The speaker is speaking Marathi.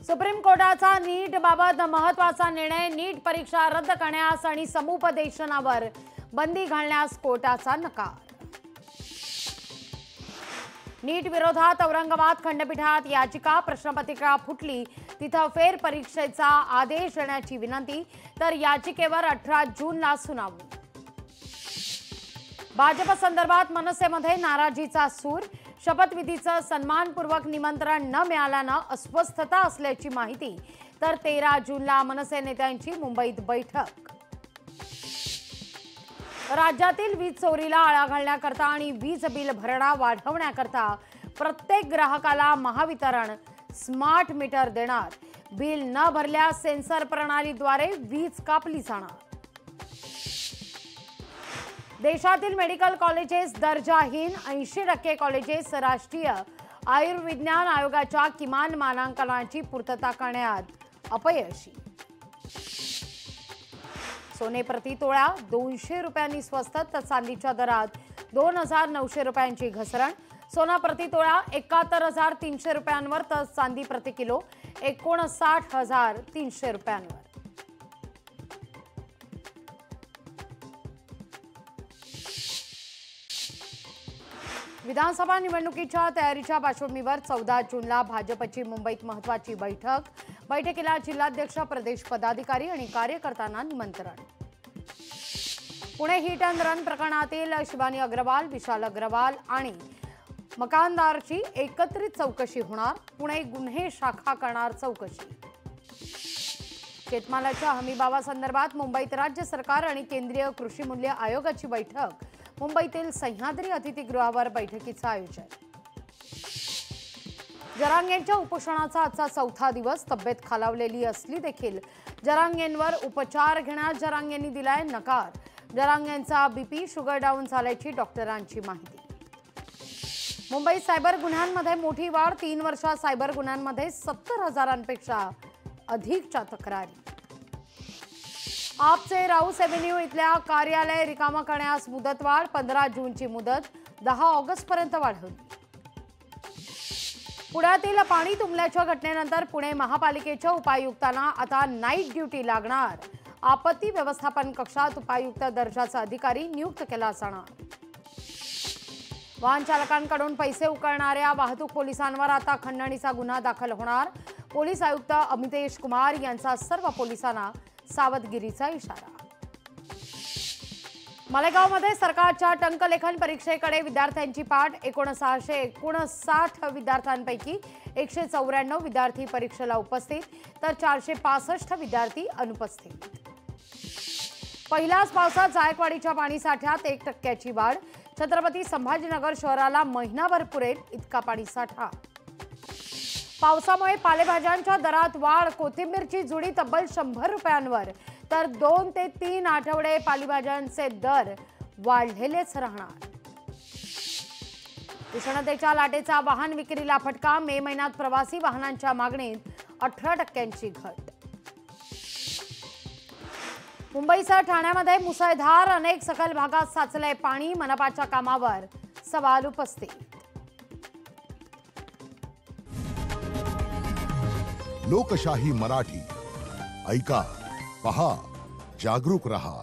सुप्रीम कोर्टाचा नीट बाबत महत्त्वाचा निर्णय। नीट परीक्षा रद्द करण्यास आणि समुपदेशनावर बंदी घालण्यास कोर्टाचा नकार। नीट विरोधात औरंगाबाद खंडपीठात याचिका। प्रश्नपत्रिका फुटली तिथं फेर परीक्षेचा आदेश देण्याची विनंती, तर याचिकेवर 18 जूनला सुनावणी। भाजप संदर्भात मनसेमध्ये नाराजीचा सूर। शपथविधीचं सन्मानपूर्वक निमंत्रण न मिळाल्यानं अस्वस्थता असल्याची माहिती, तर 13 जूनला मनसे नेत्यांची मुंबईत बैठक। राज्यातील वीज चोरीला आळा घालण्याकरता आणि वीज बिल भरणा वाढवण्याकरता प्रत्येक ग्राहकाला महावितरण स्मार्ट मीटर देणार। बिल न भरल्यास सेन्सर प्रणालीद्वारे वीज कापली जाणार। देशातील मेडिकल कॉलेजेस दर्जाहीन। 80% कॉलेजेस राष्ट्रीय आयुर्विज्ञान आयोगाच्या किमान मानांकनाची पूर्तता करण्यात अपयशी। सोने प्रति तोळा 200 रुपयांनी स्वस्त, तर चांदीच्या दरात 2900 रुपयांची घसरण। सोना प्रति तोळा 71,300 रुपयांवर, तर चांदी प्रति किलो 59,300 रुपयांवर। विधानसभा निवडणुकीच्या तयारीच्या पार्श्वभूमीवर 14 जूनला भाजपची मुंबईत महत्त्वाची बैठक। बैठकीला जिल्हाध्यक्ष, प्रदेश पदाधिकारी आणि कार्यकर्त्यांना निमंत्रण। पुणे हिट अँड रन प्रकरणातील शिवानी अग्रवाल, विशाल अग्रवाल आणि मकानदारची एकत्रित चौकशी होणार। पुणे गुन्हे शाखा करणार चौकशी। शेतमालाच्या हमीभावासंदर्भात मुंबईत राज्य सरकार आणि केंद्रीय कृषी मूल्य आयोगाची बैठक। मुंबईतील सह्याद्री अतिथीगृहावर बैठकीचं आयोजन। जरांगेंच्या उपोषणाचा आजचा 4था दिवस। तब्येत खालावलेली असली देखील जरांगेंवर उपचार घेण्यास जरांगेंनी दिलाय नकार। जरांगेंचा बीपी शुगर डाऊन झाल्याची डॉक्टरांची माहिती। मुंबई सायबर गुन्ह्यांमध्ये मोठी वाढ। 3 वर्षात सायबर गुन्ह्यांमध्ये 70,000पेक्षा अधिकच्या तक्रारी। आपचे राऊस एव्हेन्यू इथल्या कार्यालय रिकामा करण्यास मुदतवाढ। 15 जूनची मुदत 10 ऑगस्टपर्यंत वाढवली। पुण्यातील पाणी तुंबल्याच्या घटनेनंतर पुणे महापालिकेच्या उपायुक्तांना आता नाईट ड्युटी लागणार। आपत्ती व्यवस्थापन कक्षात उपायुक्त दर्जाचा अधिकारी नियुक्त केला जाणार। वाहन चालकांकडून पैसे उकळणाऱ्या वाहतूक पोलिसांवर आता खंडणीचा गुन्हा दाखल होणार। पोलीस आयुक्त अमितेश कुमार यांचा सर्व पोलिसांना सावधगिरीचा इशारा। मालेगावमध्ये सरकारच्या टंकलेखन परीक्षेकडे विद्यार्थ्यांची पाठ। 659 विद्यार्थ्यांपैकी 194 विद्यार्थी परीक्षेला उपस्थित, तर 465 विद्यार्थी अनुपस्थित। पहिल्याच पावसात जायकवाडीच्या पाणीसाठ्यात 1% वाढ। छत्रपती संभाजीनगर शहराला महिनाभर पुरेल इतका पाणीसाठा। पावसामुळे पालेभाज्यांच्या दरात वाढ। कोथिंबीरची जुडी तब्बल 100 रुपयांवर, तर 2 ते 3 आठवडे पालेभाज्यांचे दर वाढलेलेच राहणार। उष्णतेच्या लाटेचा वाहन विक्रीला फटका। मे महिन्यात प्रवासी वाहनांच्या मागणीत 18% घट। मुंबईसह ठाण्यामध्ये मुसळधार। अनेक सखल भागात साचलंय पाणी। मनपाच्या कामावर सवाल उपस्थित। लोकशाही मराठी ऐका, पहा, जागरूक रहा।